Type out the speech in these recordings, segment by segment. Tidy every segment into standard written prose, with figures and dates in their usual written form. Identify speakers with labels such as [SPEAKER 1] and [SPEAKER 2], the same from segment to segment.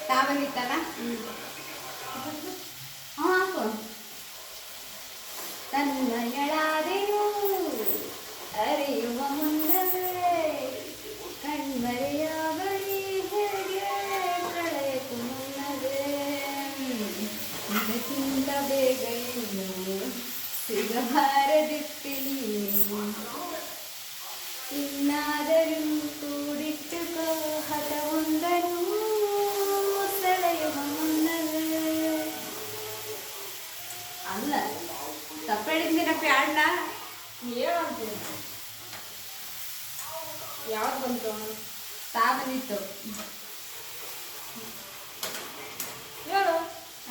[SPEAKER 1] ತಾ ಬಂದಿತ್ತಲ್ಲ. ಹಾಕು. ತನ್ಮಯಳಾದೆಯು ಅರಿಯುವ ಮುನ್ನವೇ ಕಣ್ಮರೆಯಾಗಲಿ ಹೇಗೆ ಪ್ರಳಯಕ್ಕೂ ಮುನ್ನವೇ ಇದಕ್ಕಿಂತ ಬೇಗ ಇನ್ನು ಸಿಗಬಾರದಿರ್ತೀನಿ ಇನ್ನಾದರೂ ಕೂಡಿಟ್ಟುಕೋ ಹಠವೊಂದನ್ನು ಸೆಳೆಯುವ ಮುನ್ನವೇ. ಅಲ್ಲ ತಪ್ಪು ಹೇಳಿದ್ದೀನ ಪ್ಯಾಡ್ನ
[SPEAKER 2] ಏನಂತೆ ಯಾವ್ದು ಬಂತು
[SPEAKER 1] ತಾ ಬಂದಿತ್ತು
[SPEAKER 2] ಹೇಳು.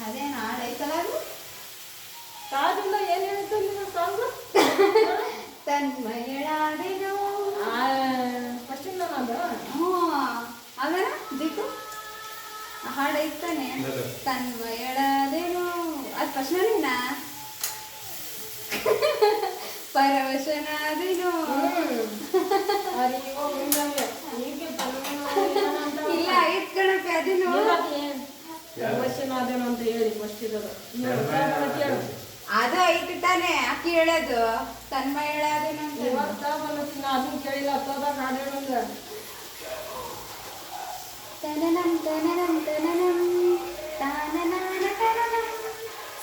[SPEAKER 1] ಅದೇನು ಹಾಡೈತಲ್ಲ ಅದು
[SPEAKER 2] ತಾದಿಂದ ಏನು ಹೇಳ್ತು ನೀನು ಸಾಂಗು
[SPEAKER 1] ತನ್ಮಯಳಾದೆನು
[SPEAKER 2] ಫಸ್ಟಿಂದ ನಾನು
[SPEAKER 1] ಹ್ಞೂ ಅದರ ದಿಕ್ಕು ಹಾಡೈತಾನೆ ತನ್ಮಯಳಾದೆನು ಅದು ಫಸ್ಟ್ನ ಪರವಶನಾದೆನು ಇಲ್ಲ ಐತ್ ಕಣಪ್ಪಿ ಅದೇನು
[SPEAKER 2] ಪರವಶನಾದೇನು ಅಂತ ಹೇಳಿ ಫಸ್ಟ್ ಇರೋದು ಕೇಳು.
[SPEAKER 1] ಅದು ಐತಿ ತಾನೆ ಅಕ್ಕಿ ಹೇಳೋದು ತನ್ಮಯಳಾದೆನು ಅಂತ.
[SPEAKER 2] ಇವಾಗ ಅದನ್ನ ಕೇಳಿಲ್ಲ ಹತ್ತದಾಗ ಹಾಡು ಹೇಳಂಗ
[SPEAKER 1] ತನನಂ ತನನಂ ತನನಂ ತಾನನಾನ ತನನಂ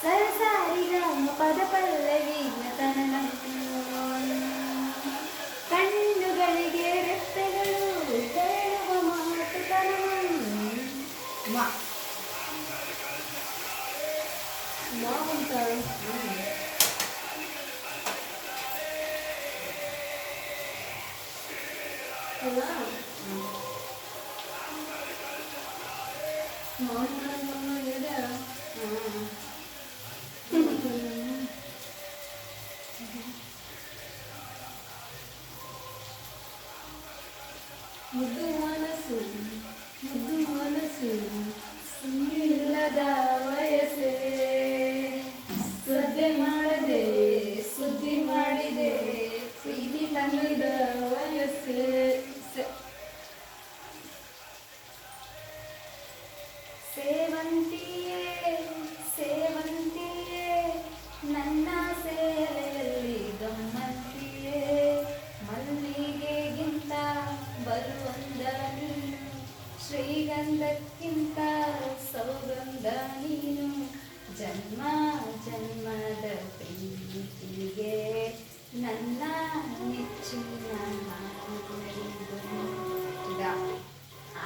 [SPEAKER 1] ಸರಸಾರಿಗ ಪದ ಪಲ್ಲವಿ ತನನಂ ಕಣ್ಣುಗಳಿಗೆ ರೆಪ್ಪೆಗಳು ಹೇಳುವ ಮಾತು ತನನಂ
[SPEAKER 2] ಮಾವಂತ ಅಲ್ಲ ಮಾವನ ಇದೆ ಮುದ್ದು ಮನಸ್ಸು ಇಲ್ಲದ ವಯಸ್ಸೇ ಸದ್ದೆ ಮಾಡದೆ
[SPEAKER 1] ಸುದ್ದಿ ಮಾಡಿದೆ
[SPEAKER 2] ಪ್ರೀತಿ ತಂದ ವಯಸ್ಸೇ
[SPEAKER 1] ಸೇವಂತಿಯೇ ಸೇವಂತಿಯೇ ನನ್ನ ಸೇಲೆಯಲ್ಲಿ ಗಮ್ಮಂತಿಯೇ ಮಲ್ಲಿಗೆಗಿಂತ ಬರುವಂದ ನೀನು ಶ್ರೀಗಂಧಕ್ಕಿಂತ ಸೌಗಂಧ ನೀನು ಜನ್ಮ ಜನ್ಮದ ಪ್ರೀತಿಗೆ ನನ್ನ ನೆಚ್ಚಿನ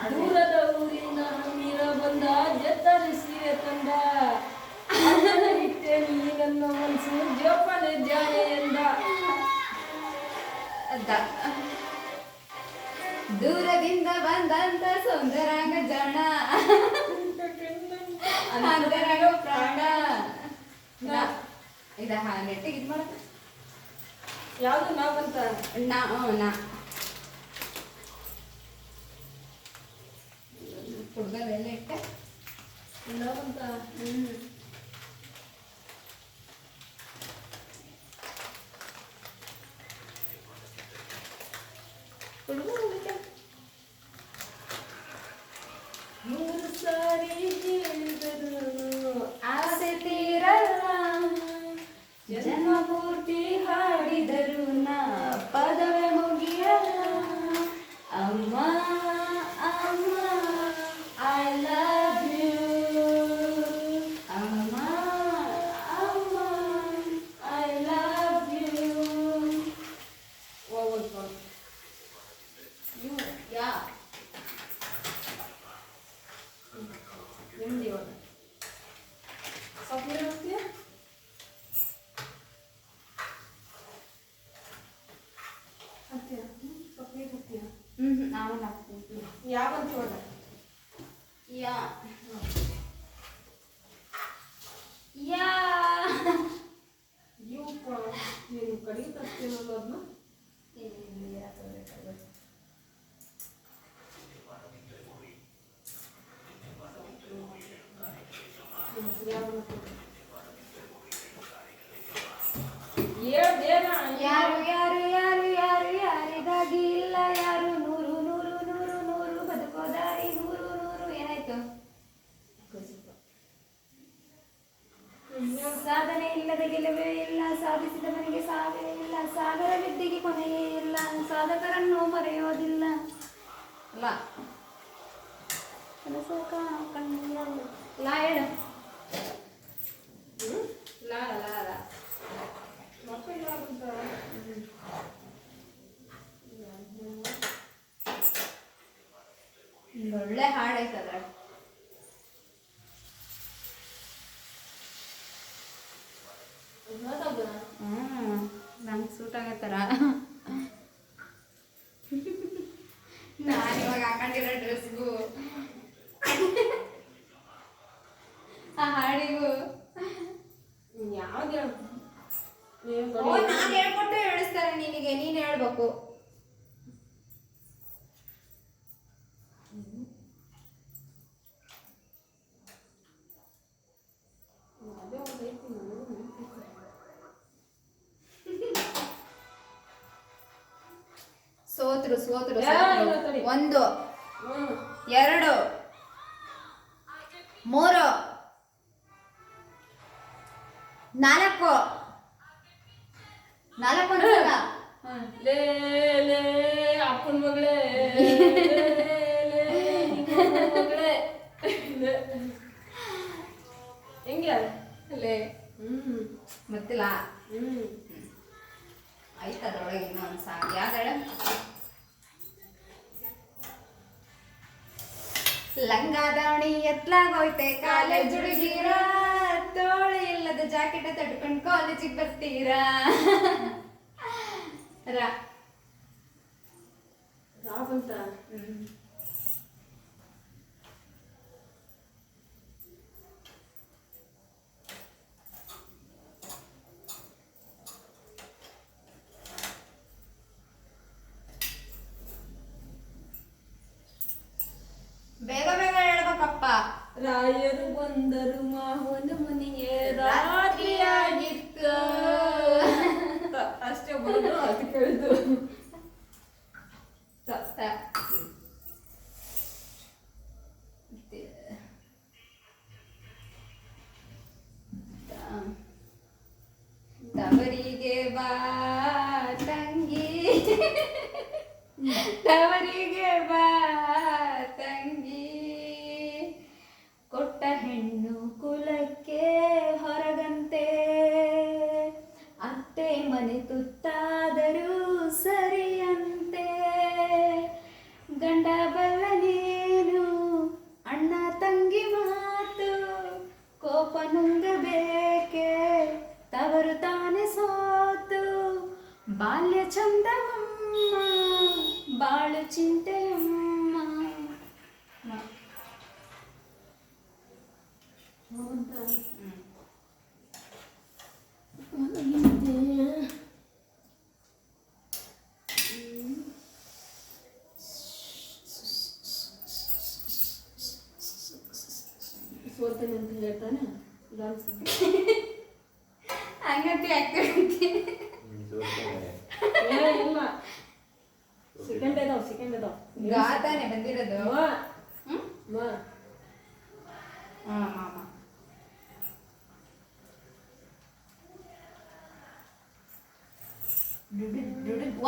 [SPEAKER 2] ದೂರದ ಊರಿನ ಹಮ್ಮಿರ ಬಂದ ಜತ್ತರಿ ಸೀರೆ ತಂದ ಇಟ್ಟೆ ನೀ ನನ್ನ ಮನಸ್ಸು ಜೋಪಾನೆ ಜಾನೆ ಎಂದ.
[SPEAKER 1] ದೂರದಿಂದ ಬಂದಂತ ಸುಂದರಾಂಗ ಜನ ಅಂತರಂಗ ಪ್ರಾಣ ಇದ ನೆಟ್ಟಿಗೆ ಇದು ಮಾಡಕ
[SPEAKER 2] ಯಾವುದು ನಾವಂತ
[SPEAKER 1] ನಾ ಹುಡುಗರೆಲ್ಲ ಇಟ್ಟೆ
[SPEAKER 2] ನಾವಂತ ಮೂರು ಸಾರಿ ಹೇಳಿದರು
[SPEAKER 1] ಆಸೆ ತೀರಲ್ಲ ಜನ್ಮ ಪೂರ್ತಿ ಹಾಡಿದರು ನಾ ಪದವೇ ಮುಗಿಯಲ್ಲ ಅಮ್ಮ ಅಮ್ಮ ಐ ಲವ್ ಯು ಅಮ್ಮ ಅಮ್ಮ ಐ ಲವ್ ಯು. ಯಾ
[SPEAKER 2] ನಿಮ್ದು ಇವಾಗ ಸ್ವಲ್ಪ ನೀರು ಹಾಕ್ತೀಯಾ? ಹಾಕ್ತೀಯಾ? ಸ್ವಲ್ಪ ನೀರು ಹಾಕ್ತೀಯಾ?
[SPEAKER 1] ನಾನು ಹಾಕ್ತೀನಿ.
[SPEAKER 2] ಯಾವಂತ ಇವಾಗ
[SPEAKER 1] ಯಾ ಯಾ
[SPEAKER 2] ಇವಪ್ಪ ನೀನು ಕಡಿಗೆ ತರ್ತೀನಲ್ಲ ಅದನ್ನ
[SPEAKER 1] ಯಾರು ಯಾರು ಯಾರು ಯಾರು ಯಾರಿಗಾಗಿ ಇಲ್ಲ ಯಾರು ನೂರು ನೂರು ನೂರು ನೂರು ಬದುಕೋ ದಾರಿ ನೂರು ನೂರು ಏನ
[SPEAKER 3] ಮರೆಯೋದಿಲ್ಲ.
[SPEAKER 1] ಅಲ್ಲ
[SPEAKER 3] ಕನಸ ಕಾಣೋ ಕಣ್ಣಲ್ಲಿ.
[SPEAKER 1] ಲಾ ಹೇಳು. ಲಾ ಲಾ ಲಾ ಒಳ್ಳೆ ಹಾಡೈತದ. ನಂಗೆ ಸೂಟ್ ಆಗತ್ತಾರ. ನಾನು ಇವಾಗ ಹಾಕೊಂಡಿರೋ ಡ್ರೆಸ್ಗೂ ಆ ಹಾಡಿಗೂ
[SPEAKER 2] ಯಾವ್ದು
[SPEAKER 1] ನಾನು ಹೇಳ್ಕೊಟ್ಟು ಹೇಳಿಸ್ತಾರೆ ನಿನಗೆ, ನೀನು ಹೇಳ್ಬೇಕು. ಸೋತ್ರು ಸೋತ್ರು ಸೋತ್ರು. 1 2 3 4 ಒಂದ್ಸಲ.
[SPEAKER 2] ಲೇ ಲೇ ಅಪ್ಪನ ಮಗಳೇ ಮಗಳೇ ಹೆಂಗೆ
[SPEAKER 1] ಲೇ ಮತ್ತಿಲ್ಲ
[SPEAKER 2] ಹ್ಮ್
[SPEAKER 1] ಆಯ್ತು. ಅದ್ರೊಳಗೆ ಇನ್ನೊಂದು ಸಾಂಗ್ ಯಾವ್ದು ಹೇಳ. ಲಂಗ ದಾವಣಿ ಎತ್ಲಾಗೋಯ್ತೆ ಕಾಲೇಜ್ ಹುಡುಗಿರ, ತೋಳಿ ಇಲ್ಲದ ಜಾಕೆಟ್ ತಡ್ಕೊಂಡು ಕಾಲೇಜಿಗೆ ಬರ್ತೀರಾ. ರಾ
[SPEAKER 2] ರಾವಂತ
[SPEAKER 1] ಬೇಗ ಬೇಗ ಹೇಳ್ಬೇಕಪ್ಪ.
[SPEAKER 2] ರಾಯರು ಬಂದರು ಮಾವನ ಮನೆಗೆ ರಾತ್ರಿಯಾಗಿತ್ತು. ಅಷ್ಟೇ ಬರೋದು ಅದು ಕೇಳಿದ್ದು.
[SPEAKER 1] ತವರಿಗೆ ಬಾ ತಂಗಿ, ತವರಿಗೆ ಬಾ ತಂಗಿ, ಕೊಟ್ಟ ಹೆಣ್ಣು ಕುಲಕ್ಕೆ ಹೊರಗಂತೆ, ಅತ್ತೆ ಮನೆ ತುತ್ತಾದರೂ ಸರಿಯಂತೆ, ಗಂಡ ಬಲ್ಲ ನೀನು ಅಣ್ಣ ತಂಗಿ ಮಾತು, ಕೋಪ ನುಂಗಬೇಕೆ ತವರು ತಾನೆ ಸೋತು, ಬಾಲ್ಯ ಚಂದವಮ್ಮ ಬಾಳು ಚಿಂತೆಯಮ್ಮ.
[SPEAKER 2] ಸೋಲ್ತೇನೆ ಅಂತ ಹೇಳ್ತಾನೆ ಡಾನ್ಸ್
[SPEAKER 1] ಹಂಗಂತೆ ಆಗ್ತದೆ.
[SPEAKER 2] ಇಲ್ಲ ಸೆಕೆಂಡ್ ಇದಾವ
[SPEAKER 1] ಗಾತಾನೆ ಬಂದಿರೋದು.
[SPEAKER 2] ಮಾ
[SPEAKER 1] ಮಾಮ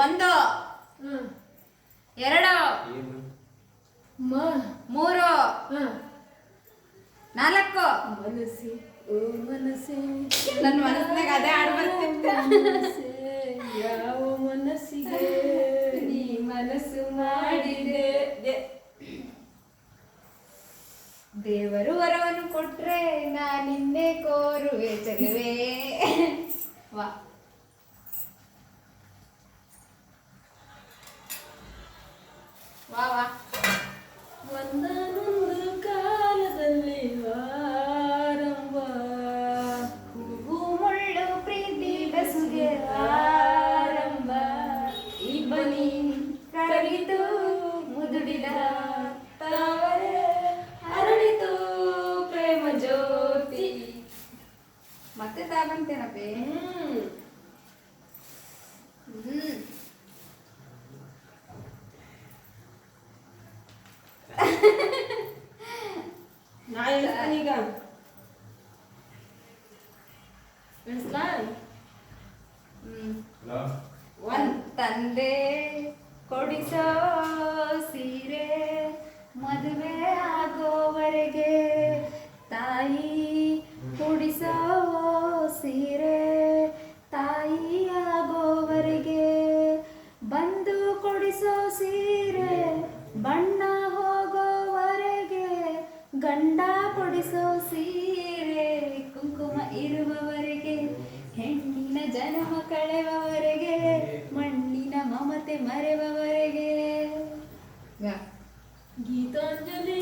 [SPEAKER 1] 1 2 3 4.
[SPEAKER 2] ಮನಸ್ಸಿ ಓ ಮನಸ್ಸೇ,
[SPEAKER 1] ನನ್ನ ಮನಸ್ಸಿನಾಗ ಅದೇ ಹಾಡು ಬರ್ತಿತ್ತು.
[SPEAKER 2] ಯಾವ ಮನಸ್ಸಿಗೆ ನೀ ಮನಸ್ಸು ಮಾಡಿದೆ.
[SPEAKER 1] ದೇವರು ವರವನ್ನು ಕೊಟ್ರೆ ನಾನಿನ್ನೆ ಕೋರುವೆ ಚೆಲುವೆ. ವಾ ವಾ ವಾ.
[SPEAKER 2] ಒಂದೊಂದು ಕಾಲದಲ್ಲಿ ಆರಂಭ,
[SPEAKER 1] ಹೂವು ಮುಳ್ಳು ಪ್ರೀತಿ ಬೆಸುಗೆ ಆರಂಭ, ಇಬ್ಬನಿ ಕರಗಿತು ಮುದುಡಿದ ತಾವರೆ ಅರಳಿತು ಪ್ರೇಮ ಜ್ಯೋತಿ. ಮತ್ತೆ ತಾವಂತೇನಪ್ಪೇ.
[SPEAKER 2] ನಾ ಹೇಳ್ತಾನೆ ಈಗ ಇಳಿಸ್ಲಾ?
[SPEAKER 1] ಒಂದ್ ತಂದೆ ಕೊಡಿಸೋ ಮರೆವವರೆಗೆ ಗ.
[SPEAKER 2] ಗೀತಾಂಜಲಿ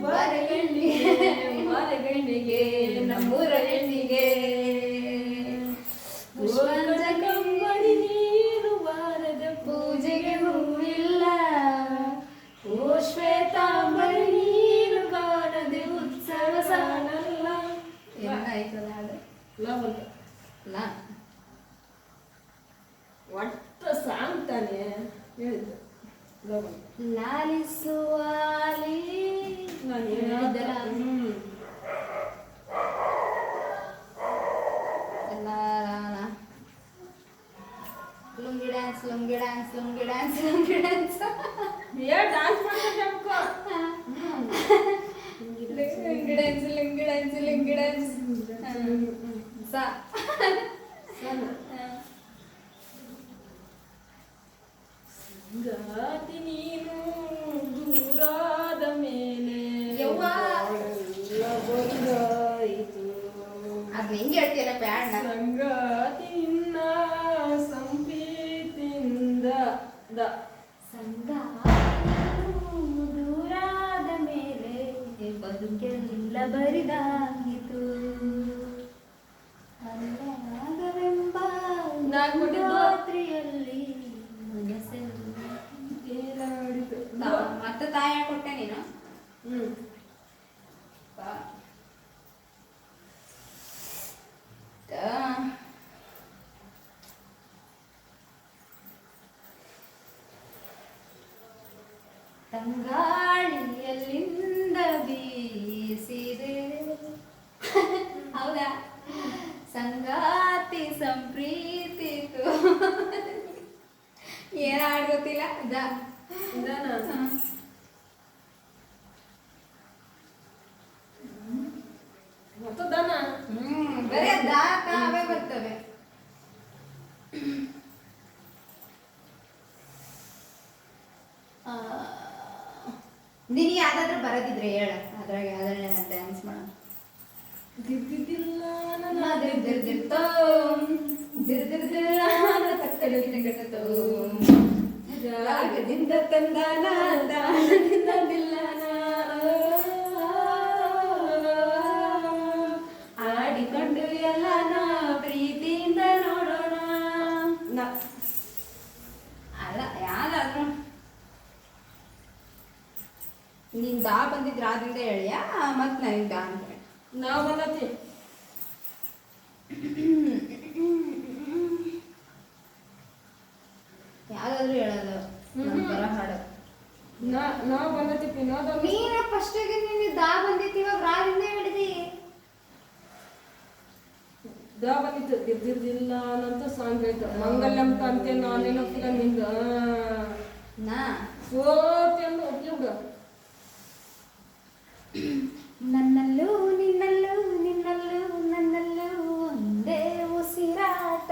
[SPEAKER 2] ಬಾರಗಣ್ಣಿಗೆ ಬಾರಗಣ್ಣಿಗೆ ನಮ್ಮೂರ ಹೆಣ್ಣಿಗೆ ಕಂಬಳಿ ನೀರು ಬಾರದ
[SPEAKER 1] ಪೂಜೆಗೆ ಹೂವಿಲ್ಲ
[SPEAKER 2] ಓ ಶ್ವೇತಾಂಬರಿ ನೀರು ಕಾಣದೆ ಉತ್ಸವ ಸಾಣಲ್ಲ
[SPEAKER 1] ಏನಾಯ್ತದ ಹಾಡು
[SPEAKER 2] ಲವ್ ಅಂತ
[SPEAKER 1] ಲಾ
[SPEAKER 2] ಒಟ್ಟ ಸಾಂಗ್ ತಾನೆ ಹೇಳಿದ್ದು ಲವ್ ಅಂತ
[SPEAKER 1] ಲಾಲಿಸುವಾಲಿ
[SPEAKER 2] ನಾನು
[SPEAKER 1] ಹೇಳಿದ್ದಲ್ಲ. Lungi dance lungi dance lungi dance lungi dance
[SPEAKER 2] dance ಮಾಡ್ತಾರೆ ಅನ್ಕೋ.
[SPEAKER 1] Lungi dance lungi dance lungi dance ಸಾ
[SPEAKER 2] ಸಂಗಾತಿ ನೀನು ದೂರಾದ ಮೇಲೆ
[SPEAKER 1] ಯವ್ವ.
[SPEAKER 2] ಎಲ್ಲ ಬಂದಾಯಿತು.
[SPEAKER 1] ಅದ್ ಹೆಂಗೆ ಹೇಳ್ತೀಯಲ್ಲ ಬ್ಯಾಡ
[SPEAKER 2] ಸಂಗಾತಿ ನಿನ್ನ ಸಂಪ್ರೀತಿಯಿಂದ
[SPEAKER 1] ದೂರಾದ ಮೇಲೆ ಬದುಕೆಲ್ಲ ಬರಿದಾಗಿತು ಅನುರಾಗವೆಂಬ ರಾತ್ರಿಯಲ್ಲಿ ಮನಸ್ಸೆಲ್ಲ
[SPEAKER 2] ತೇಲಾಡಿತು.
[SPEAKER 1] ಮತ್ತೆ ತಾಯ ಕೊಟ್ಟೆ ನೀನು ತಂಗಾಳಿಯಲ್ಲಿಂದ ಬೀಸಿದೆ ಹೌದಾ ಸಂಗಾತಿ ಸಂಪ್ರೀತಿತು ಏನ ಹಾಡ್ ಗೊತ್ತಿಲ್ಲ
[SPEAKER 2] ಮತ್ತದನ
[SPEAKER 1] ಬರೀ ಅವೇ ಬರ್ತವೆ ನೀನು ಯಾವ್ದಾದ್ರು ಬರೋದಿದ್ರೆ ಹೇಳ ಅದ್ರಾಗ ಯಾವ್ದಾರ ಡ್ಯಾನ್ಸ್ ಮಾಡ
[SPEAKER 2] ದಿದ್ದಿದ್ದಿಲ್ಲ ನನ್ನ
[SPEAKER 1] ದಿರ್ದಿರ್ತೋ ದಿರ್ದಿರ್ದಿಲ್ಲ ತಕ್ಕಡಿತೋ ರಾಗದಿಂದ ತಂದಾನ ದಾನದಿಂದ ನಿಲ್ಲನ ಆಡಿಕೊಂಡು ಎಲ್ಲನ ಪ್ರೀತಿಯಿಂದ ನೋಡೋಣ ಅಲ್ಲ ಯಾವ್ದಾದ್ರು ನೀನ್ ದಾ ಬಂದಿದ್ರ ಆದ್ರಿಂದ ಹೇಳಿಯಾ ಮತ್ ನನಗೆ ದಾ ಅಂತ
[SPEAKER 2] ನಾವು ಬಂದತಿ
[SPEAKER 1] ಯಾವ್ದಾದ್ರು ಹೇಳೋದು ಬರ ಹಾಡು
[SPEAKER 2] ನಾವು ಬಂದತಿ ವಿನೋದ
[SPEAKER 1] ನೀನ ಫಸ್ಟಿಗೆ ನೀನು ದಾ ಬಂದಿತ್ತು ಇವಾಗ ರಾದಿಂದ ಹೇಳಿದಿ
[SPEAKER 2] ದಾ ಬಂದಿತ್ತು ದಿದ್ದಿದ್ದಿಲ್ಲ ಅನ್ನಂತ ಸಾಂಗ್ ಆಯ್ತು ಮಂಗಲ್ಯಂ ತಂತೆ ನಾನೇನೋ ಫಿಲಮ್ ಹಿಂಗ
[SPEAKER 1] ನಾ
[SPEAKER 2] ಸೋತಿ ಅಂದು ಒಪ್ಪಿಗ
[SPEAKER 1] ನನ್ನಲ್ಲೂ ನಿನ್ನಲ್ಲೂ ನಿನ್ನಲ್ಲೂ ನನ್ನಲ್ಲೂ ಒಂದೇ ಉಸಿರಾಟ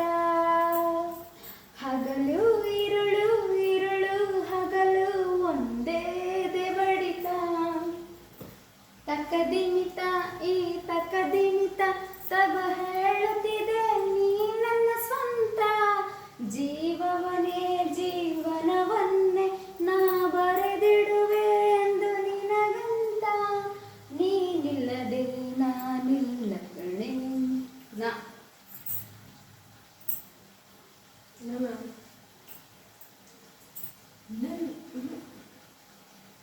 [SPEAKER 1] ಹಗಲು ಇರುಳು ಇರುಳು ಹಗಲು ಒಂದೇ ದೇವಡಿತ ತಕ್ಕದಿಮಿತ ಈ ತಕ್ಕದಿಮಿತ ಸಬ ಹೇಳುತ್ತಿದೆ ನೀ ನನ್ನ ಸ್ವಂತ ಜೀವವನೇ ಜೀವನವನ್ನೇ ನಾ ಬರೆದಿಡುವೆ ಎಂದು ನಿನಗಂತ ನೀನಿಲ್ಲದೆ ನಾನಿಲ್ಲ ಕಣೆ ನಾ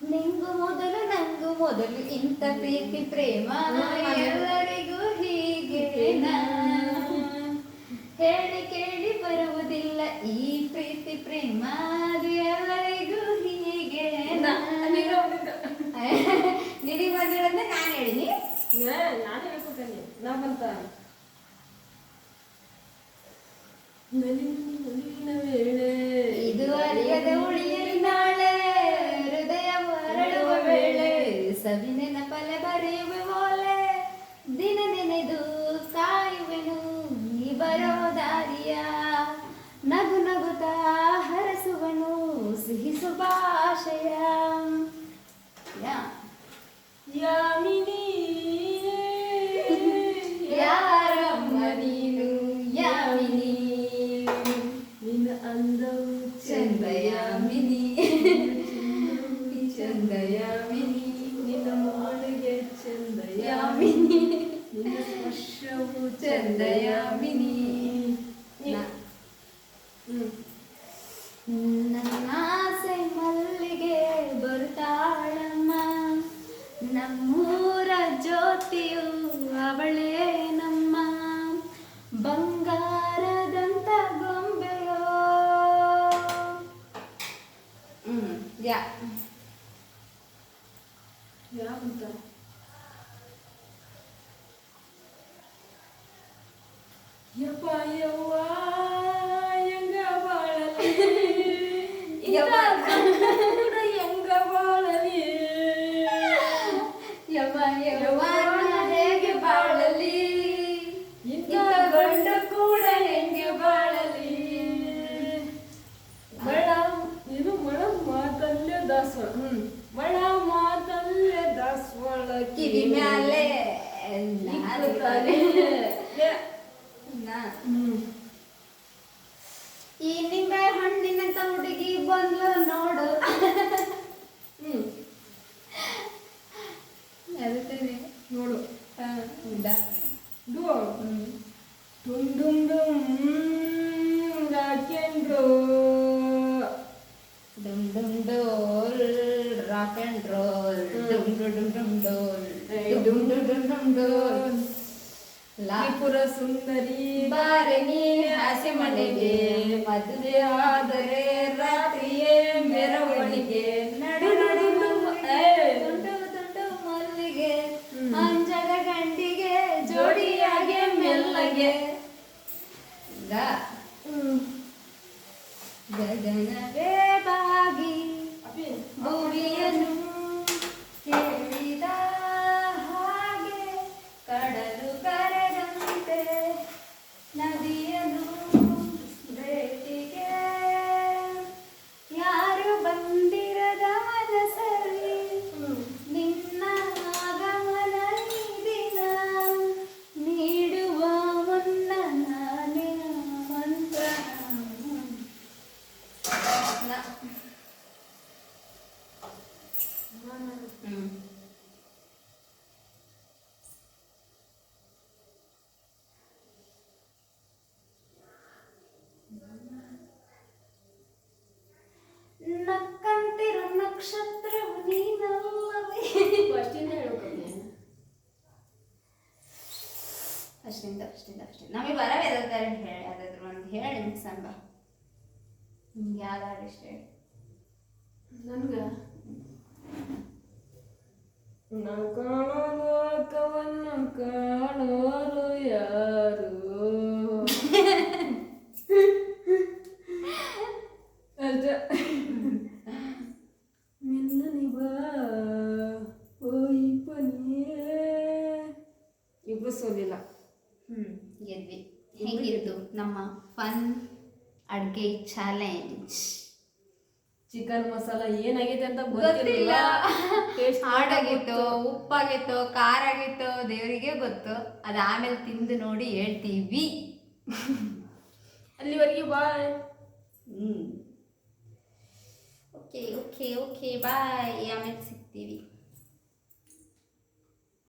[SPEAKER 1] ನಿಂಗು ಮೊದಲು ನಂಗು ಮೊದಲು ಇಂಥ ಪ್ರೀತಿ ಪ್ರೇಮ ಎಲ್ಲರಿಗೂ ಹೀಗೇನಾ ಹೇಳಿ ಕೇಳಿ ಬರುವುದಿಲ್ಲ ಈ ಪ್ರೀತಿ ಪ್ರೇಮ ಅದು ಎಲ್ಲರಿಗೂ ಹೀಗೇನಾ ನಿನಗೆ ಬಂದಿರೋದನ್ನ ನಾನು ಹೇಳಿನಿ
[SPEAKER 2] ನಾನು ಹೇಳ್ಕೊತೇನೆ ನಾ ಬಂತ ನಲಿನ ವೇಳೆ
[SPEAKER 1] ಇದು ಅರಿಯದ ಉಳಿಯಲಿ ನಾಳೆ ಹೃದಯ ಹೊರಡುವ ವೇಳೆ ಸವಿ ನೆನಪಲೆ ಬರೆಯುವೆ ಓಲೆ ದಿನ ನೆನೆದು ಕಾಯುವೆನು ನೀ ಬರೋ ದಾರಿಯ ನಗು ನಗುತ್ತಾ ಹರಸುವನು ಸಿಹಿ ಶುಭಾಶಯ
[SPEAKER 2] ಯಾಮಿನಿ
[SPEAKER 1] ಯಾರಮ್ಮ ನೀನು ಯಾಮಿನಿ
[SPEAKER 2] ನಿನ್ನ ಅಂದ
[SPEAKER 1] ನಮ್ಮೂರ ಜ್ಯೋತಿಯು ಅವಳೇ ನಮ್ಮ ಬಂಗಾರದಂತ ಗೊಂಬೆಯೋ. ಯಾ
[SPEAKER 2] ಯಾಕಂತ ಯಪ್ಪ ಯವ್ವ ಹೆಂಗ ಬಾಳಲಿ
[SPEAKER 1] ಯವ್ವ.
[SPEAKER 2] ಕೂಡ ಹೆಂಗ ಬಾಳಲಿ
[SPEAKER 1] ಯವ್ವ ಯವ್ವನ ಹೇಗೆ ಬಾಳಲಿ,
[SPEAKER 2] ಇಂಥ ಗಂಡು ಕೂಡ ಹೆಂಗೆ ಬಾಳಲಿ. ಬಳ ಇದು ಮಳ ಮಾತಲ್ಲೇ ದಾಸವಾಳ. ಮಳ ಮಾತಲ್ಲೇ ದಾಸವಾಳ
[SPEAKER 1] ಕಿವಿ ಮ್ಯಾಲೆ
[SPEAKER 2] ಇಕ್ಕುತ್ತಾನೆ.
[SPEAKER 1] ಈ ನಿಂಬೆ ಹಣ್ಣಿನಂತ ಹುಡುಗಿ ಬಂದ್ಲು ನೋಡು. ಅದಕ್ಕೆ
[SPEAKER 2] ನೋಡು
[SPEAKER 1] ಡು
[SPEAKER 2] ಡುಮ್ ಡುಮ್ ಡುಮ್ ರಾಕೆಂಡ್ರು
[SPEAKER 1] ಡುಮ್ ಡುಮ್ ಡೋಲ್ ರಾಕ್ ಅಂಡ್ ರೋಲ್ ಡುಮ್ ಡುಮ್ ಡುಮ್ ಡುಮ್ ಡೋಲ್ ಡುಮ್ ಡುಮ್ ಡುಮ್ ಡುಮ್ ಡೋಲ್.
[SPEAKER 2] ತ್ರಿಪುರ ಸುಂದರಿ
[SPEAKER 1] ಬಾರೆ ನೀನೆ ಹಾಸ್ಯ ಮನೆಗೆ, ಮದುವೆ ಆದರೆ ರಾತ್ರಿಯೇ ಮೆರವಣಿಗೆ. ನಡು ನಡು ತುಂಡು ತುಂಡು ಮಲ್ಲಿಗೆ, ಅಂಜದ ಗಂಡಿಗೆ ಜೋಡಿಯಾಗೆ ಮೆಲ್ಲಗೆ. ಗಗನವೇ ಬಾಗಿ ಭೂಮಿಯನ್ನು ಕೇಳಿದ ಹಾಗೆ, ಕಡಲು ಕರೆದಂತೆ ನದಿಯನ್ನು ಭೇಟಿಗೆ, ಯಾರು ಬಂದಿರದ ಮನಸ್ಸಲ್ಲಿ ನಿನ್ನ ಆಗಮನ ಈ ದಿನ, ನೀಡುವ ಮುನ್ನ ನಾನೇ ಮಂತ್ರ. ನಕ್ಕಂತಿರೋ ನಕ್ಷತ್ರವು ನೀನಲ್ಲವೇ.
[SPEAKER 2] ಫಸ್ಟಿಂದ ಹೇಳ್ಕೊತೀನಿ.
[SPEAKER 1] ಅಷ್ಟಿಂದ ನಮಗೆ ಬರವೇ ಯಾವ್ದಾದ್ರು ಹೇಳಿ, ಯಾವ್ದಾದ್ರು ಒಂದು ಹೇಳಿ ಮುಗಿಸಂಬ. ನಿಮ್ಗೆ ಯಾವ ಹಾಡು ಇಷ್ಟ ಹೇಳಿ.
[SPEAKER 2] ನನ್ಗ ನಾ ಕಾಣೋ ಲೋಕವನ್ನು ಕಾಣೋರು ಯಾರು ಅಷ್ಟ. ಮೆಲ್ಲನೆ ಬಾ ಓಯ್ ಪನಿಯೇ. ಇಬ್ರು ಸೋಲಿಲ್ಲ.
[SPEAKER 1] ಗೆದ್ವಿ. ಹೆಂಗಿತ್ತು ನಮ್ಮ ಫನ್ ಅಡ್ಗೆ ಚಾಲೆಂಜ್?
[SPEAKER 2] ಚಿಕನ್ ಮಸಾಲ ಏನಾಗೈತೆ ಅಂತ
[SPEAKER 1] ಗೊತ್ತಿಲ್ಲ.
[SPEAKER 2] Taste
[SPEAKER 1] ಹಾಡಾಗಿತ್ತು, ಉಪ್ಪಾಗಿತ್ತು, ಖಾರ ಆಗಿತ್ತು, ದೇವರಿಗೆ ಗೊತ್ತು. ಅದು ಆಮೇಲೆ ತಿಂದು ನೋಡಿ ಹೇಳ್ತೀವಿ.
[SPEAKER 2] ಅಲ್ಲಿವರೆಗೆ ಬಾಯ್.
[SPEAKER 1] ಓಕೆ ಬಾಯ್, ಆಮೇಲೆ ಸಿಗ್ತೀವಿ.